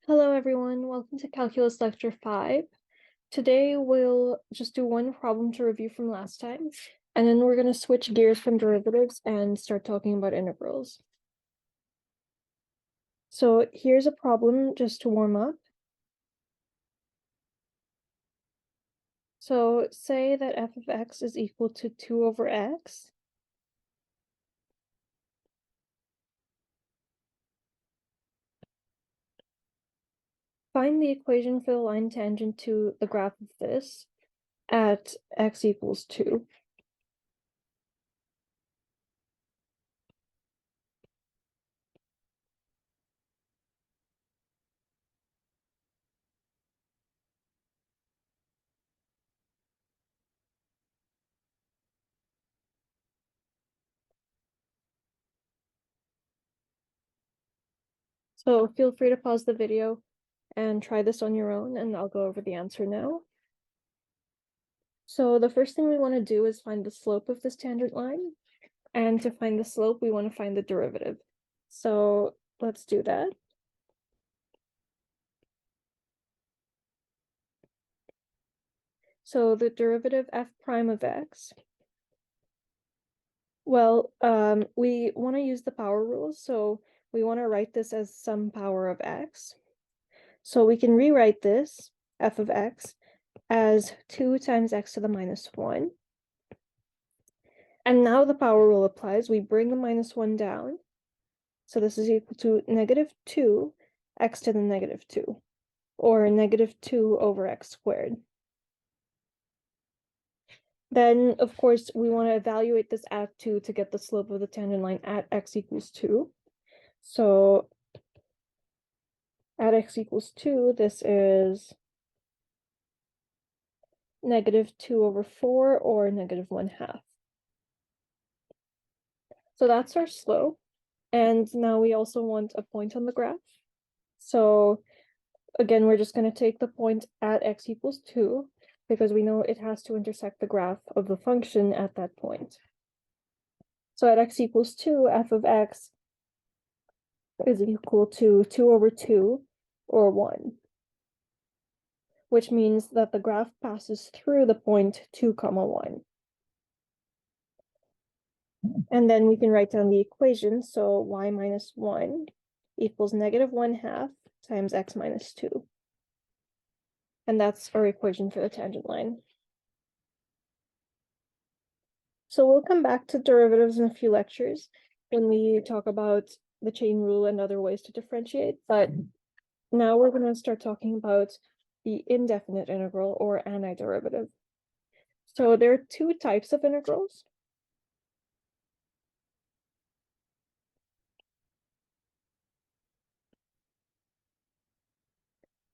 Hello everyone, welcome to Calculus Lecture 5. Today we'll just do one problem to review from last time, and then we're going to switch gears from derivatives and start talking about integrals. So here's a problem just to warm up. So say that f of x is equal to 2 over x. Find the equation for the line tangent to the graph of this at x equals 2. So feel free to pause the video and try this on your own, and I'll go over the answer now. So the first thing we want to do is find the slope of this tangent line. And to find the slope, we want to find the derivative. So let's do that. So the derivative f prime of x. Well, we want to use the power rule. So we want to write this as some power of x. So we can rewrite this, f of x, as 2 times x to the minus 1. And now the power rule applies. We bring the minus 1 down. So this is equal to negative 2 x to the negative 2, or negative 2 over x squared. Then, of course, we want to evaluate this at 2 to get the slope of the tangent line at x equals 2. So at x equals 2, this is negative 2 over 4, or negative 1/2. So that's our slope. And now we also want a point on the graph. So again, we're just going to take the point at x equals 2, because we know it has to intersect the graph of the function at that point. So at x equals 2, f of x is equal to 2 over 2, or 1, which means that the graph passes through the point 2, 1. And then we can write down the equation. So y minus 1 equals negative 1/2 times x minus 2. And that's our equation for the tangent line. So we'll come back to derivatives in a few lectures when we talk about the chain rule and other ways to differentiate. But now we're going to start talking about the indefinite integral, or antiderivative. So there are two types of integrals.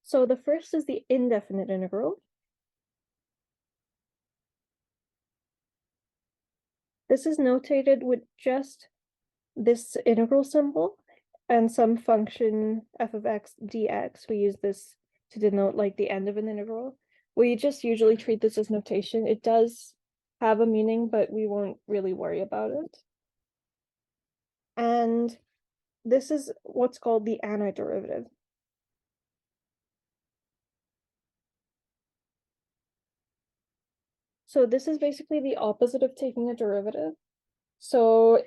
So the first is the indefinite integral. This is notated with just this integral symbol and some function f of x dx. We use this to denote like the end of an integral. We just usually treat this as notation. It does have a meaning, but we won't really worry about it. And this is what's called the antiderivative. So this is basically the opposite of taking a derivative. So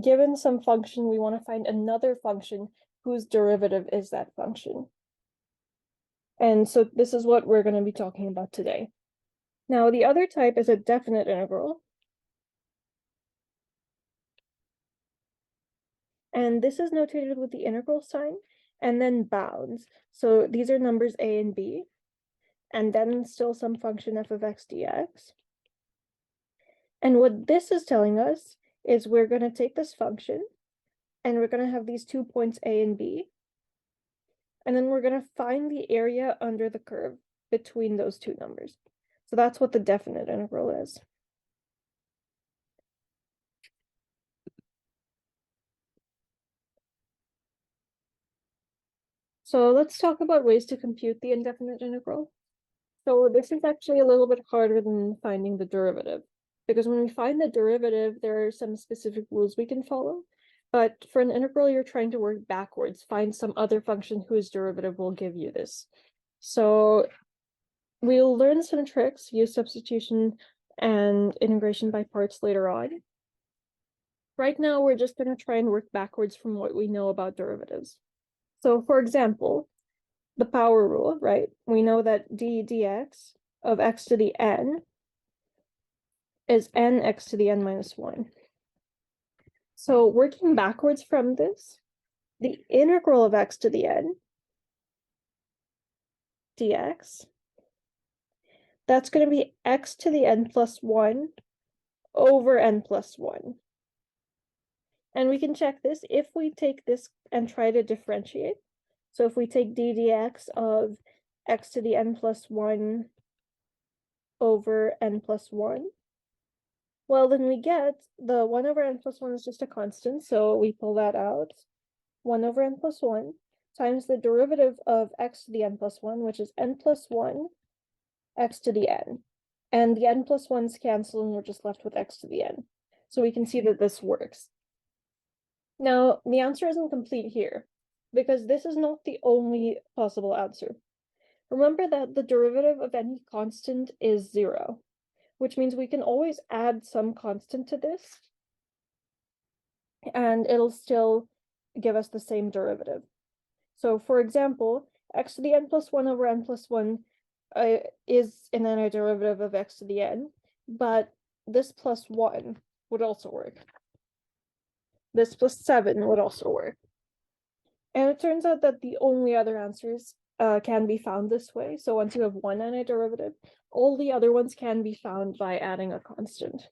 given some function, we want to find another function whose derivative is that function. And so this is what we're going to be talking about today. Now, the other type is a definite integral. And this is notated with the integral sign and then bounds. So these are numbers a and b, and then still some function f of x dx. And what this is telling us is we're going to take this function, and we're going to have these 2 points a and b, and then we're going to find the area under the curve between those two numbers. So that's what the definite integral is. So let's talk about ways to compute the indefinite integral. So this is actually a little bit harder than finding the derivative, because when we find the derivative, there are some specific rules we can follow. But for an integral, you're trying to work backwards. Find some other function whose derivative will give you this. So we'll learn some tricks, use substitution and integration by parts later on. Right now, we're just going to try and work backwards from what we know about derivatives. So for example, the power rule, right? We know that d dx of x to the n is nx to the n minus 1. So working backwards from this, the integral of x to the n dx, that's going to be x to the n plus 1 over n plus 1. And we can check this if we take this and try to differentiate. So if we take d dx of x to the n plus 1 over n plus 1, well, then we get the 1 over n plus 1 is just a constant, so we pull that out. 1 over n plus 1 times the derivative of x to the n plus 1, which is n plus 1 x to the n. And the n plus 1's cancel, and we're just left with x to the n. So we can see that this works. Now, the answer isn't complete here, because this is not the only possible answer. Remember that the derivative of any constant is 0, which means we can always add some constant to this, and it'll still give us the same derivative. So for example, x to the n plus 1 over n plus 1 is an antiderivative of x to the n, but this plus 1 would also work. This plus 7 would also work. And it turns out that the only other answers can be found this way. So once you have one antiderivative, all the other ones can be found by adding a constant.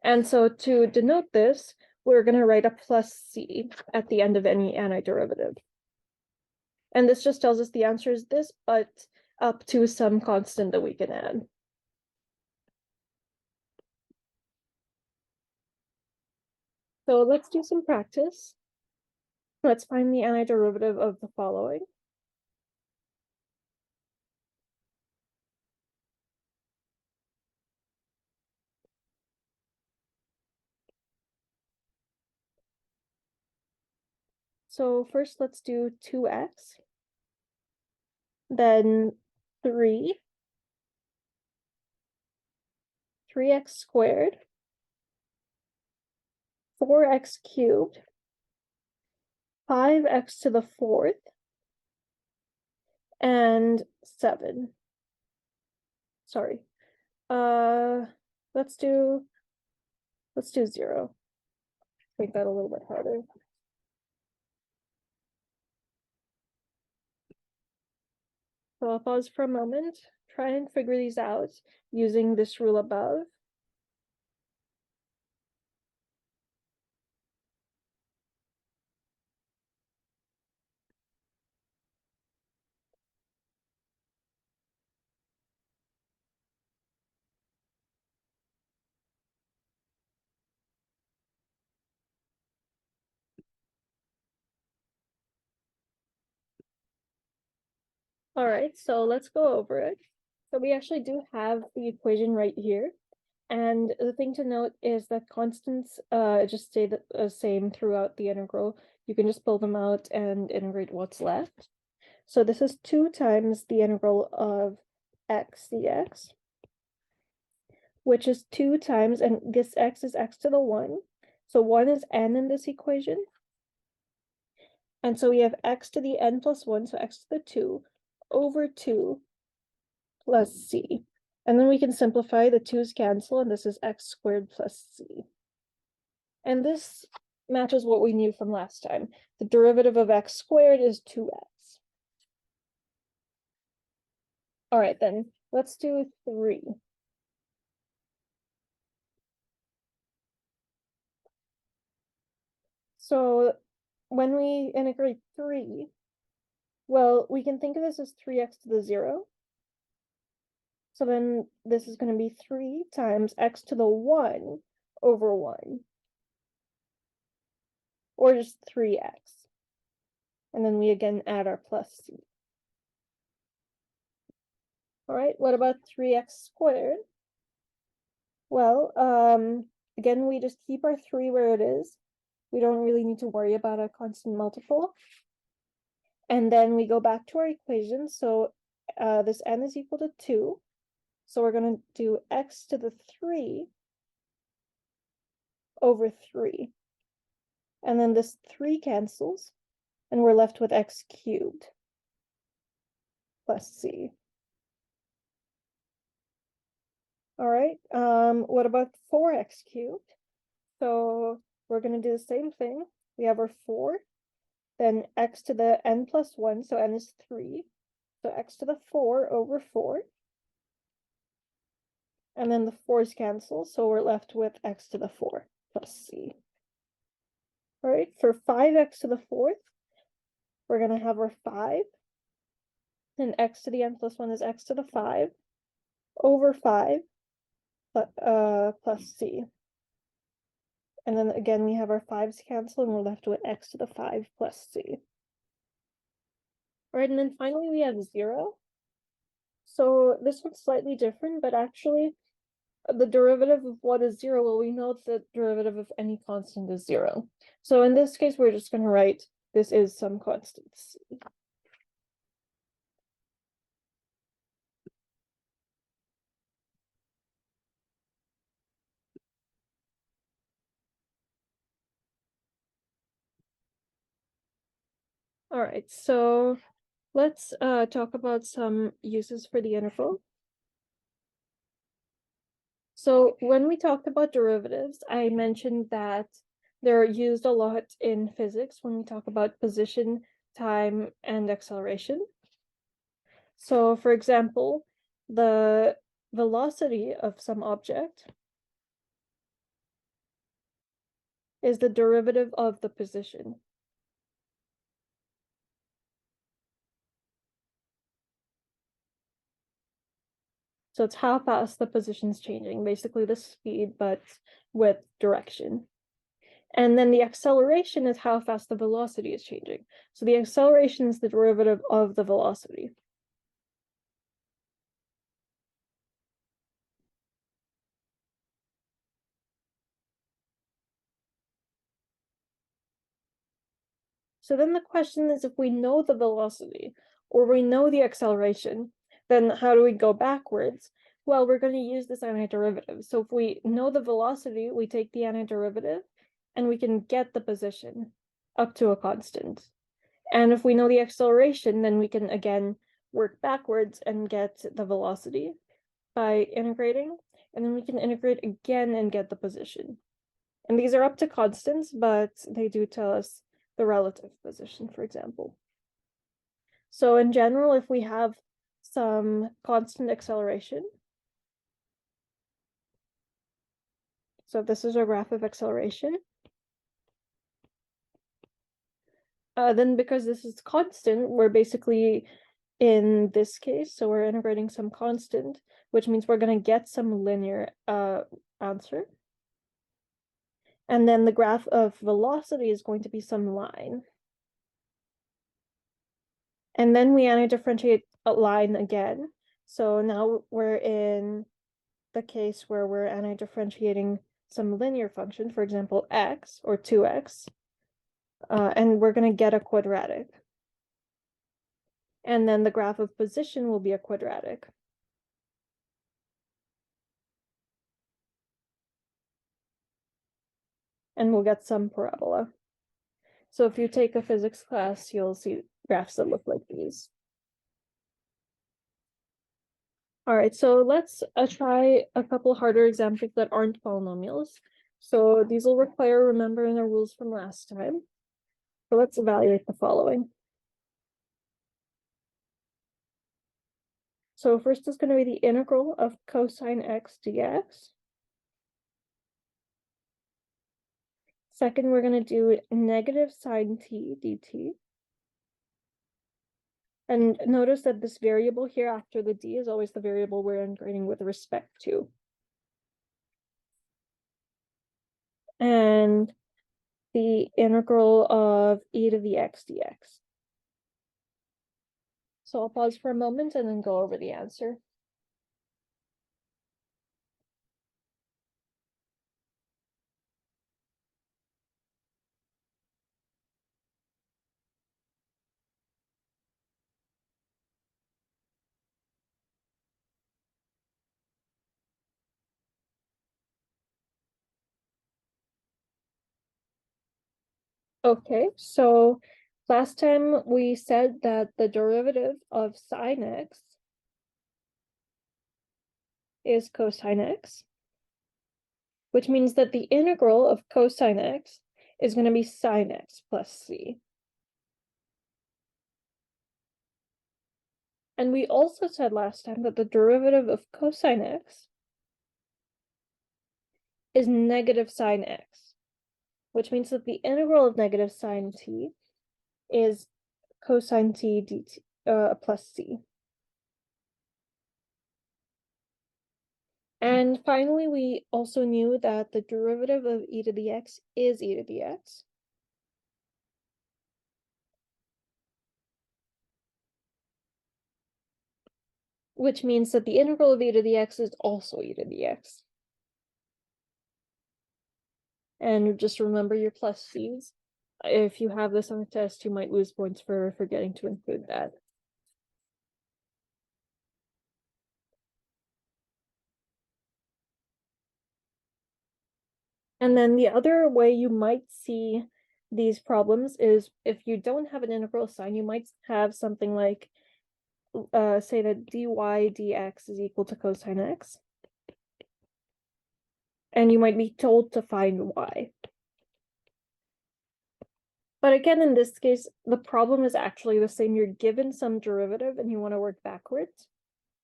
And so to denote this, we're going to write a plus c at the end of any antiderivative. And this just tells us the answer is this, but up to some constant that we can add. So let's do some practice. Let's find the antiderivative of the following. So first let's do 2x, then 3, 3x squared, 4x cubed, 5x to the 4th, and 7. Sorry. Let's do 0. Make that a little bit harder. So I'll pause for a moment, try and figure these out using this rule above. All right, so let's go over it. So we actually do have the equation right here. And the thing to note is that constants just stay the same throughout the integral. You can just pull them out and integrate what's left. So this is 2 times the integral of x dx, which is 2 times, and this x is x to the 1. So 1 is n in this equation. And so we have x to the n plus 1, so x to the 2, over 2 plus c. And then we can simplify, the 2's cancel, and this is x squared plus c. And this matches what we knew from last time. The derivative of x squared is 2x. All right, then let's do 3. So when we integrate 3, well, we can think of this as 3x to the 0. So then this is going to be 3 times x to the 1 over 1. Or just 3x. And then we again add our plus c. All right, what about 3x squared? Well, again, we just keep our 3 where it is. we don't really need to worry about a constant multiple. And then we go back to our equation. So this n is equal to 2. So we're going to do x to the 3 over 3. And then this 3 cancels, and we're left with x cubed plus c. All right, what about 4x cubed? So we're going to do the same thing. We have our 4, then x to the n plus 1, so n is 3. So x to the 4 over 4. And then the 4's cancel, so we're left with x to the 4 plus c. All right, for 5x to the 4th, we're going to have our 5. And x to the n plus 1 is x to the 5 over 5 plus c. And then again, we have our 5's cancel, and we're left with x to the 5 plus c. All right, and then finally we have 0. So this one's slightly different, but actually the derivative of what is 0, well, we know the derivative of any constant is 0. So in this case, we're just going to write this is some constant c. All right, so let's talk about some uses for the integral. So when we talked about derivatives, I mentioned that they're used a lot in physics when we talk about position, time, and acceleration. So for example, the velocity of some object is the derivative of the position. So it's how fast the position's changing, basically the speed, but with direction. And then the acceleration is how fast the velocity is changing. So the acceleration is the derivative of the velocity. So then the question is, if we know the velocity or we know the acceleration, then how do we go backwards? Well, we're going to use this antiderivative. So if we know the velocity, we take the antiderivative and we can get the position up to a constant. And if we know the acceleration, then we can again work backwards and get the velocity by integrating, and then we can integrate again and get the position. And these are up to constants, but they do tell us the relative position, for example. So in general, if we have some constant acceleration, so this is our graph of acceleration, then because this is constant, we're basically in this case, so we're integrating some constant, which means we're going to get some linear answer. And then the graph of velocity is going to be some line. And then we antidifferentiate a line again. So now we're in the case where we're antidifferentiating some linear function, for example, x or 2x, and we're going to get a quadratic. And then the graph of position will be a quadratic. And we'll get some parabola. So if you take a physics class, you'll see graphs that look like these. All right, so let's try a couple harder examples that aren't polynomials. So these will require remembering the rules from last time. So let's evaluate the following. So first is going to be the integral of cosine x dx. Second, we're going to do negative sine t dt. And notice that this variable here after the d is always the variable we're integrating with respect to. And the integral of e to the x dx. So I'll pause for a moment and then go over the answer. Okay, so last time we said that the derivative of sine x is cosine x, which means that the integral of cosine x is going to be sine x plus c. And we also said last time that the derivative of cosine x is negative sine x, which means that the integral of negative sine t is cosine t dt plus c. And finally, we also knew that the derivative of e to the x is e to the x. Which means that the integral of e to the x is also e to the x. And just remember your plus c's. If you have this on the test, you might lose points for forgetting to include that. And then the other way you might see these problems is if you don't have an integral sign, you might have something like, say that dy dx is equal to cosine x. And you might be told to find y. But again, in this case, the problem is actually the same. You're given some derivative and you want to work backwards.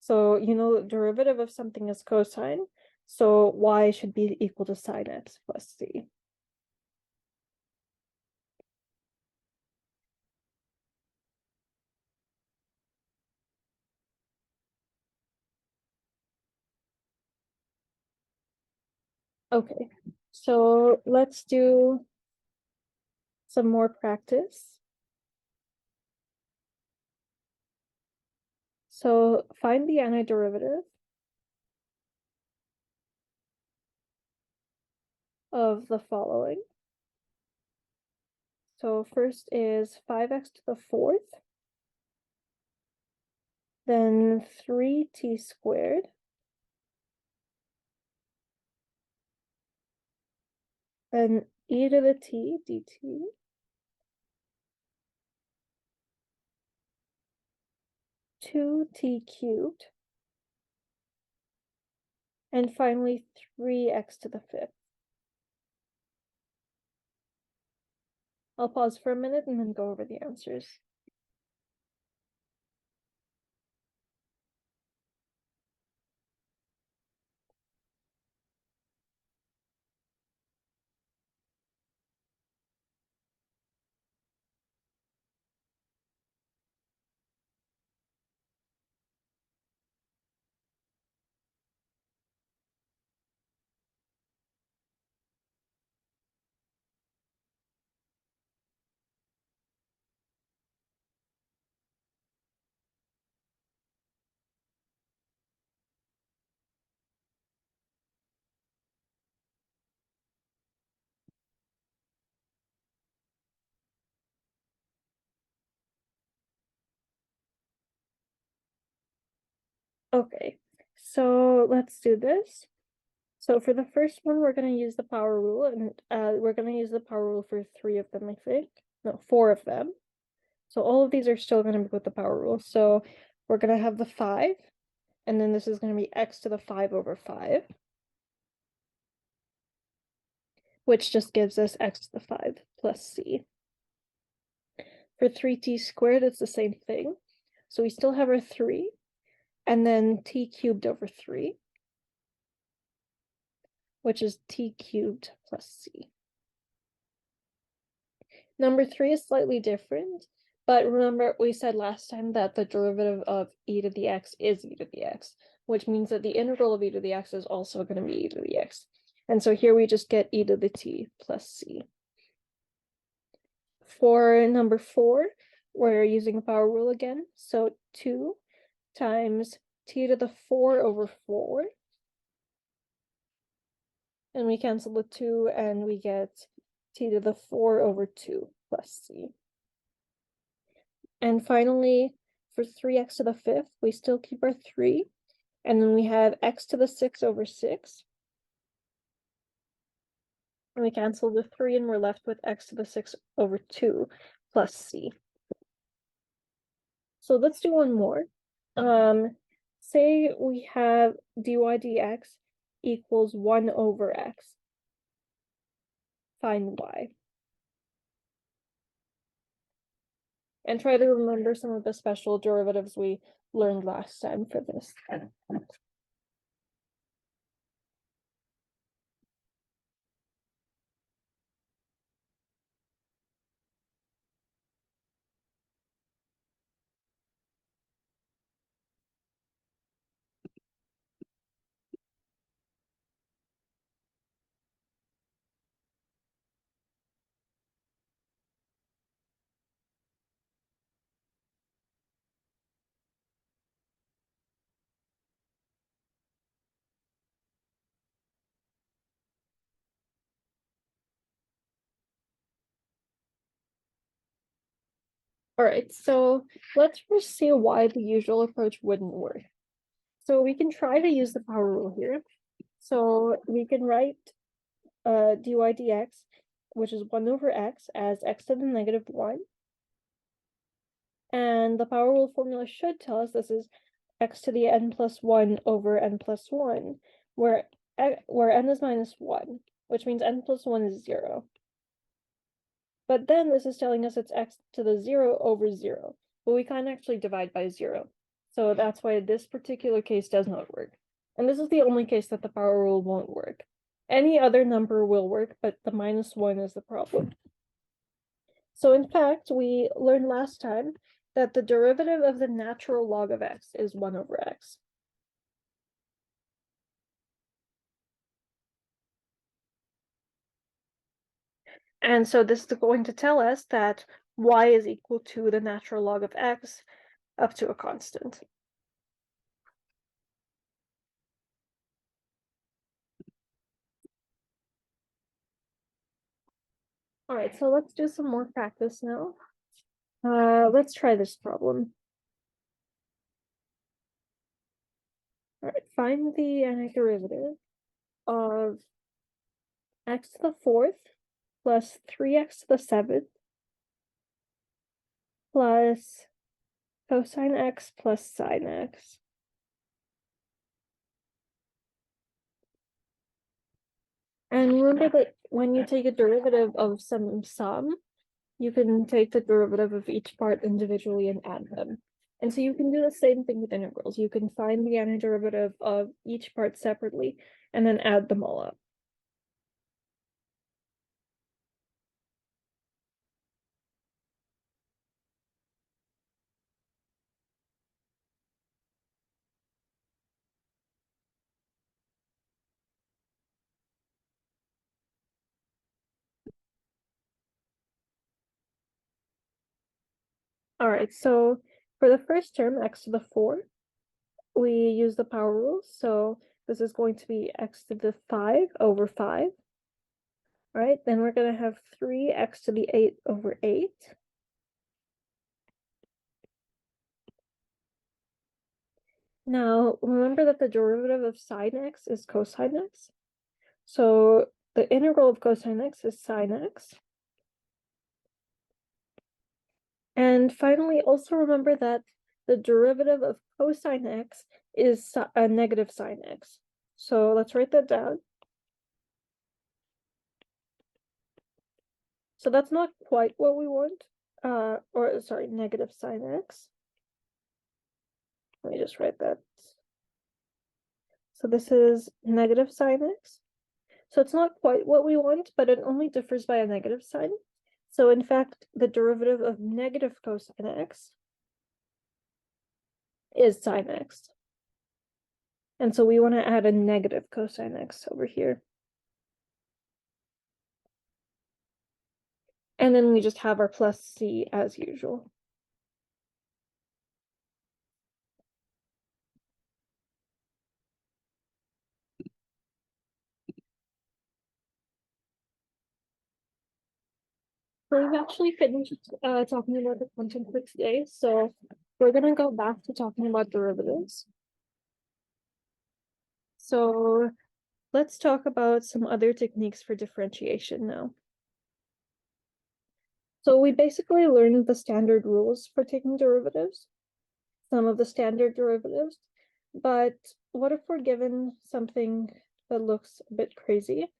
So you know the derivative of something is cosine, so y should be equal to sine x plus c. Okay, so let's do some more practice. So find the antiderivative of the following. So first is 5x to the fourth, then 3t squared, then e to the t dt, two t cubed, and finally 3x to the fifth. I'll pause for a minute and then go over the answers. Okay, so let's do this. So for the first one, we're going to use the power rule, and we're going to use the power rule for 3 of them, I think. No, 4 of them. So all of these are still going to be with the power rule. So we're going to have the 5, and then this is going to be x to the 5 over 5, which just gives us x to the 5 plus c. For 3t squared, it's the same thing. So we still have our 3, and then t cubed over 3, which is t cubed plus c. Number 3 is slightly different, but remember we said last time that the derivative of e to the x is e to the x, which means that the integral of e to the x is also going to be e to the x. And so here we just get e to the t plus c. For number 4, we're using the power rule again. So 2 times t to the 4 over 4. And we cancel the 2 and we get t to the 4 over 2 plus c. And finally, for 3x to the 5th, we still keep our 3. And then we have x to the 6 over 6. And we cancel the 3 and we're left with x to the 6 over 2 plus c. So let's do one more. Say we have dy dx equals 1 over x. Find y. And try to remember some of the special derivatives we learned last time for this. All right, so let's first see why the usual approach wouldn't work. So we can try to use the power rule here. So we can write dy dx, which is 1 over x, as x to the negative 1. And the power rule formula should tell us this is x to the n plus 1 over n plus 1, where n is minus 1, which means n plus 1 is 0. But then this is telling us it's x to the 0 over 0, but we can't actually divide by 0. So that's why this particular case does not work. And this is the only case that the power rule won't work. Any other number will work, but the minus 1 is the problem. So in fact, we learned last time that the derivative of the natural log of x is 1 over x. And so this is going to tell us that y is equal to the natural log of x up to a constant. All right, so let's do some more practice now. Let's try this problem. All right, find the antiderivative of x to the 4th plus 3x to the 7th plus cosine x plus sine x. And remember that when you take a derivative of some sum, you can take the derivative of each part individually and add them. And so you can do the same thing with integrals. You can find the antiderivative of each part separately and then add them all up. All right, so for the first term, x to the 4, we use the power rule. So this is going to be x to the 5 over 5. All right, then we're going to have 3x to the 8 over 8. Now, remember that the derivative of sine x is cosine x. So the integral of cosine x is sine x. And finally, also remember that the derivative of cosine x is a negative sine x. So let's write that down. So that's not quite what we want, or sorry, negative sine x. Let me just write that. So this is negative sine x. So it's not quite what we want, but it only differs by a negative sign. So in fact, the derivative of negative cosine x is sine x. And so we want to add a negative cosine x over here. And then we just have our plus c as usual. So we've actually finished talking about the content for today. So we're going to go back to talking about derivatives. So Let's talk about some other techniques for differentiation now. So we basically learned the standard rules for taking derivatives, some of the standard derivatives, but what if we're given something that looks a bit crazy?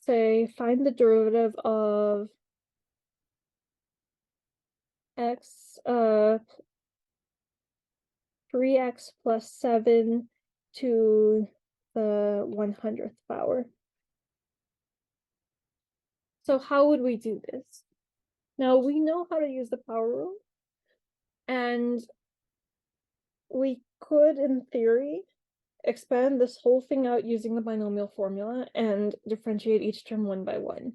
Say, find the derivative of x, 3x plus 7 to the 100th power. So how would we do this? Now, we know how to use the power rule, and we could, in theory, expand this whole thing out using the binomial formula and differentiate each term one by one.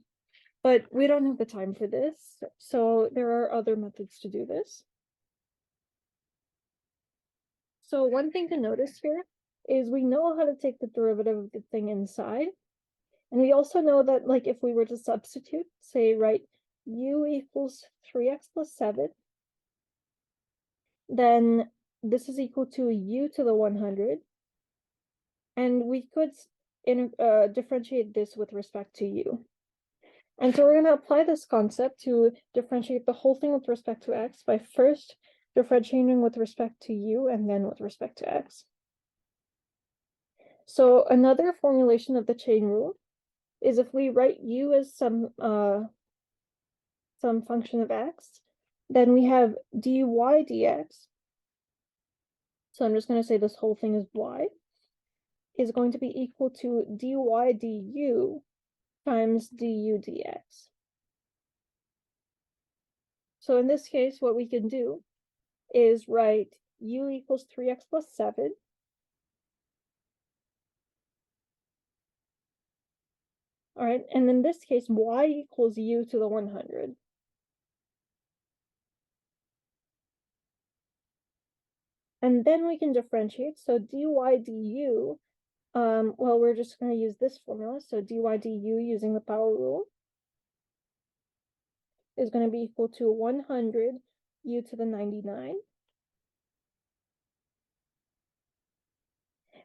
But we don't have the time for this, so there are other methods to do this. So one thing to notice here is we know how to take the derivative of the thing inside. And we also know that, like, if we were to substitute, say, write u equals 3x plus 7, then this is equal to u to the 100. And we could differentiate this with respect to u. And so we're going to apply this concept to differentiate the whole thing with respect to x by first differentiating with respect to u and then with respect to x. So another formulation of the chain rule is if we write u as some function of x, then we have dy dx. So I'm just going to say this whole thing is y, is going to be equal to dy du times du dx. So in this case, what we can do is write u equals 3x plus 7. All right, and in this case, y equals u to the 100. And then we can differentiate. So dy du, well, we're just going to use this formula. So dy du using the power rule is going to be equal to 100 u to the 99.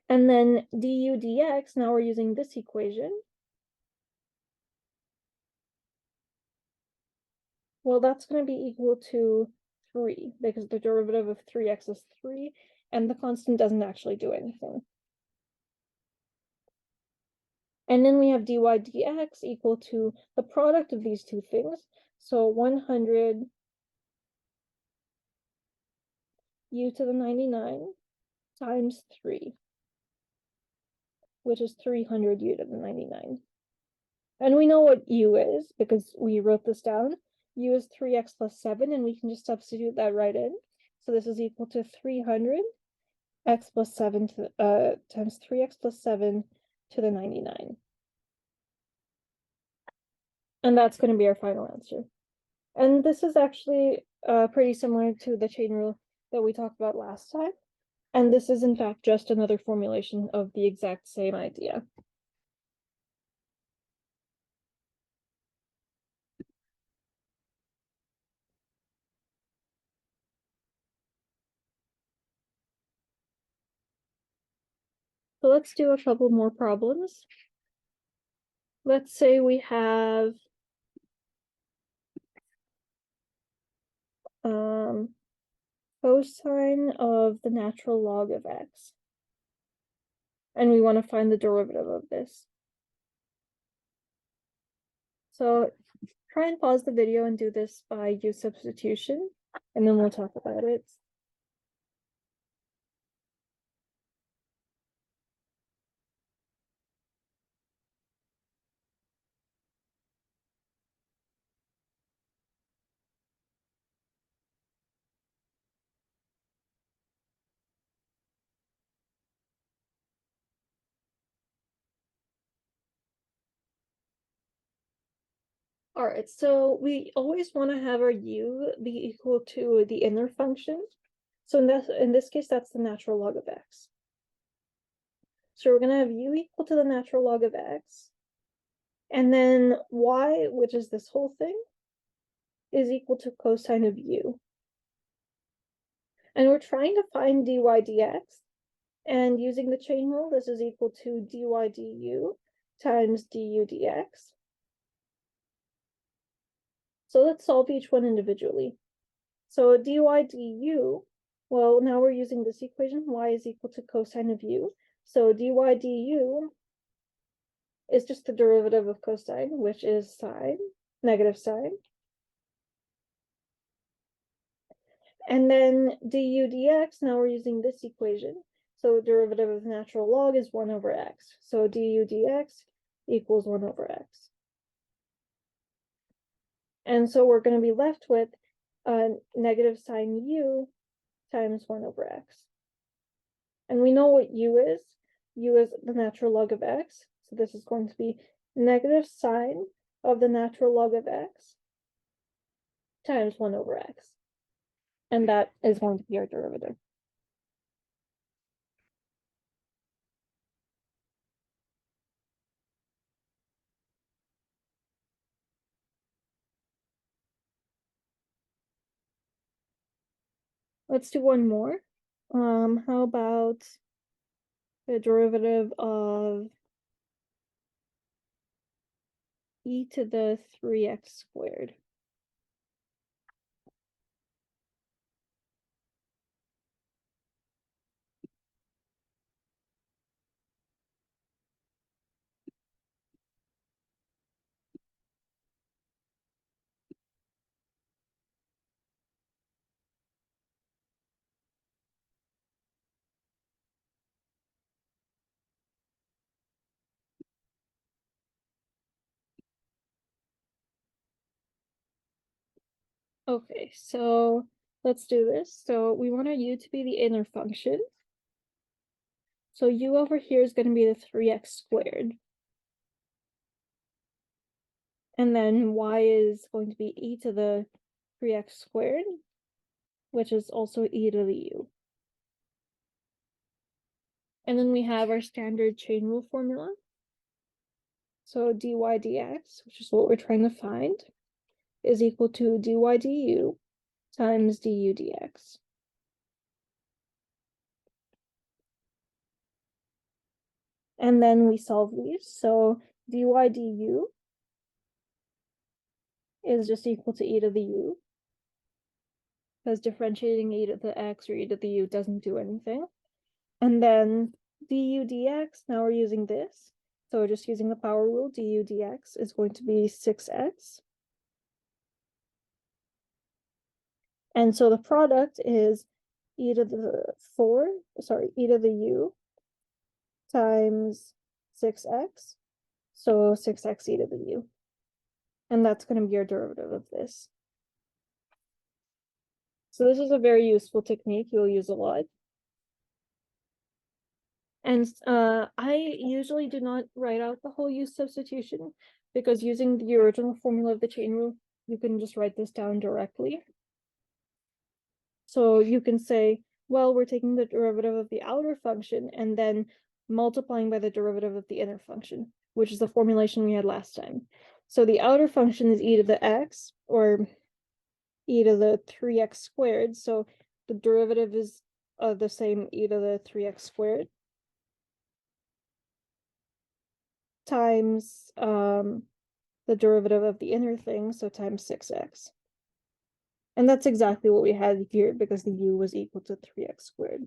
And then du dx, now we're using this equation. Well, that's going to be equal to 3, because the derivative of 3x is 3, and the constant doesn't actually do anything. And then we have dy dx equal to the product of these two things. So 100 u to the 99 times 3, which is 300 u to the 99. And we know what u is because we wrote this down. U is 3x plus 7, and we can just substitute that right in. So this is equal to 300 x plus 7 to, times 3x plus 7 to the 99. And that's going to be our final answer. And this is actually pretty similar to the chain rule that we talked about last time. And this is, in fact, just another formulation of the exact same idea. So let's do a couple more problems. Let's say we have cosine of the natural log of x. And we want to find the derivative of this. So try and pause the video and do this by u substitution, and then we'll talk about it. All right, so we always want to have our u be equal to the inner function. So in this case, that's the natural log of x. So we're going to have u equal to the natural log of x. And then y, which is this whole thing, is equal to cosine of u. And we're trying to find dy dx. And using the chain rule, this is equal to dy du times du dx. So let's solve each one individually. So dy du, well, now we're using this equation, y is equal to cosine of u. So dy du is just the derivative of cosine, which is sine, negative sine. And then du dx, now we're using this equation. So derivative of natural log is 1 over x. So du dx equals 1 over x. And so we're going to be left with negative sine u times 1 over x. And we know what u is. U is the natural log of x. So this is going to be negative sine of the natural log of x times 1 over x. And that is going to be our derivative. Let's do one more. How about the derivative of e to the 3x squared? Okay, so let's do this. So we want our u to be the inner function. So u over here is going to be the 3x squared. And then y is going to be e to the 3x squared, which is also e to the u. And then we have our standard chain rule formula. So dy dx, which is what we're trying to find, is equal to dy du times du dx. And then we solve these. So dy du is just equal to e to the u, because differentiating e to the x or e to the u doesn't do anything. And then du dx, now we're using this. So we're just using the power rule, du dx is going to be 6x. And so the product is e to the e to the u times 6x. So 6x e to the u. And that's going to be our derivative of this. So this is a very useful technique you'll use a lot. And I usually do not write out the whole use substitution, because using the original formula of the chain rule, you can just write this down directly. So you can say, well, we're taking the derivative of the outer function and then multiplying by the derivative of the inner function, which is the formulation we had last time. So the outer function is e to the x, or e to the 3x squared. So the derivative is the same e to the 3x squared times the derivative of the inner thing, so times 6x. And that's exactly what we had here, because the u was equal to 3x squared.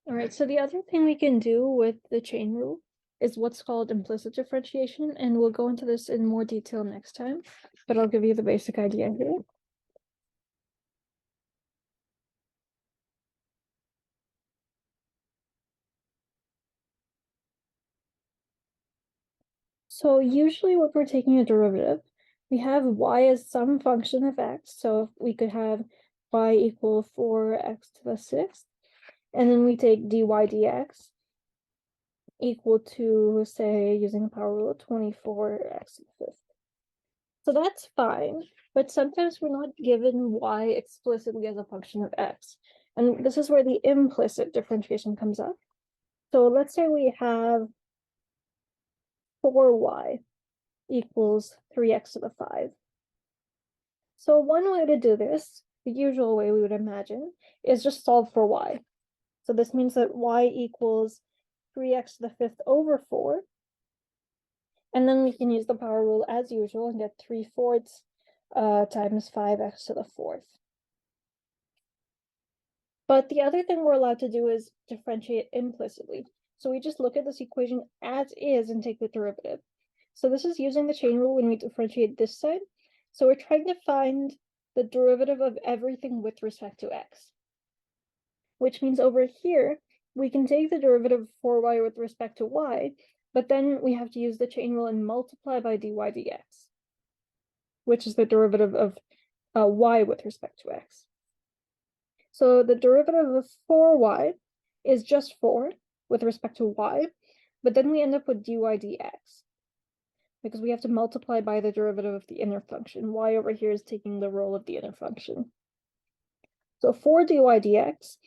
All right, so the other thing we can do with the chain rule is what's called implicit differentiation, and we'll go into this in more detail next time, but I'll give you the basic idea here. So usually when we're taking a derivative, we have y as some function of x. So we could have y equal 4x to the 6th. And then we take dy dx equal to, say, using the power rule, 24x to the 5th. So that's fine, but sometimes we're not given y explicitly as a function of x. And this is where the implicit differentiation comes up. So let's say we have 4y equals 3x to the 5. So one way to do this, the usual way we would imagine, is just solve for y. So this means that y equals 3x to the 5th over 4. And then we can use the power rule as usual and get 3/4 times 5x to the 4th. But the other thing we're allowed to do is differentiate implicitly. So we just look at this equation as is and take the derivative. So this is using the chain rule when we differentiate this side. So we're trying to find the derivative of everything with respect to x. Which means over here, we can take the derivative of 4y with respect to y, but then we have to use the chain rule and multiply by dy dx, which is the derivative of y with respect to x. So the derivative of 4y is just 4 with respect to y, but then we end up with dy dx, because we have to multiply by the derivative of the inner function. Y over here is taking the role of the inner function. So 4 dy dx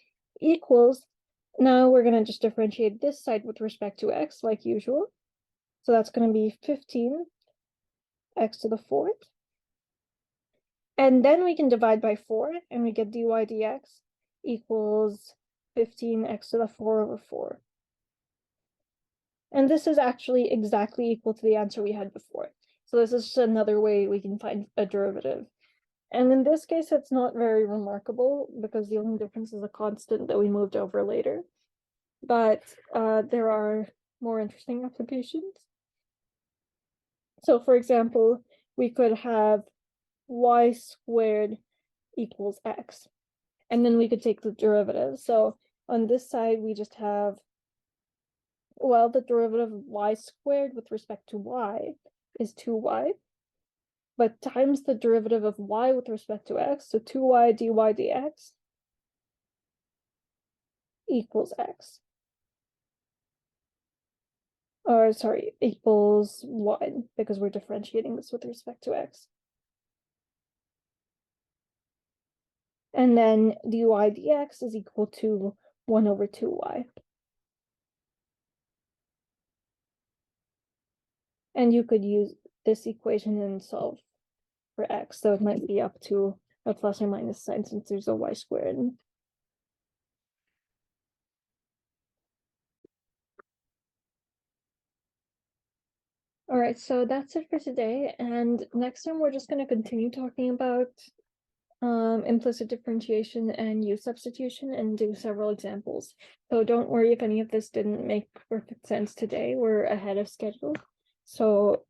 equals, now we're going to just differentiate this side with respect to x like usual. So that's going to be 15x to the 4th. And then we can divide by 4 and we get dy dx equals 15x to the 4 over 4. And this is actually exactly equal to the answer we had before. So this is just another way we can find a derivative. And in this case, it's not very remarkable because the only difference is a constant that we moved over later. But there are more interesting applications. So for example, we could have y squared equals x. And then we could take the derivative. So on this side, we just have, well, the derivative of y squared with respect to y is 2y. But times the derivative of y with respect to x, so 2y dy dx equals x. Or sorry, equals 1, because we're differentiating this with respect to x. And then dy dx is equal to 1 over 2y. And you could use this equation and solve for x, so it might be up to a plus or minus sign since there's a y squared. All right, so that's it for today. And next time we're just going to continue talking about implicit differentiation and u substitution and do several examples. So don't worry if any of this didn't make perfect sense today. We're ahead of schedule. So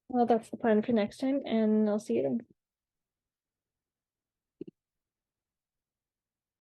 well, that's the plan for next time, and I'll see you then.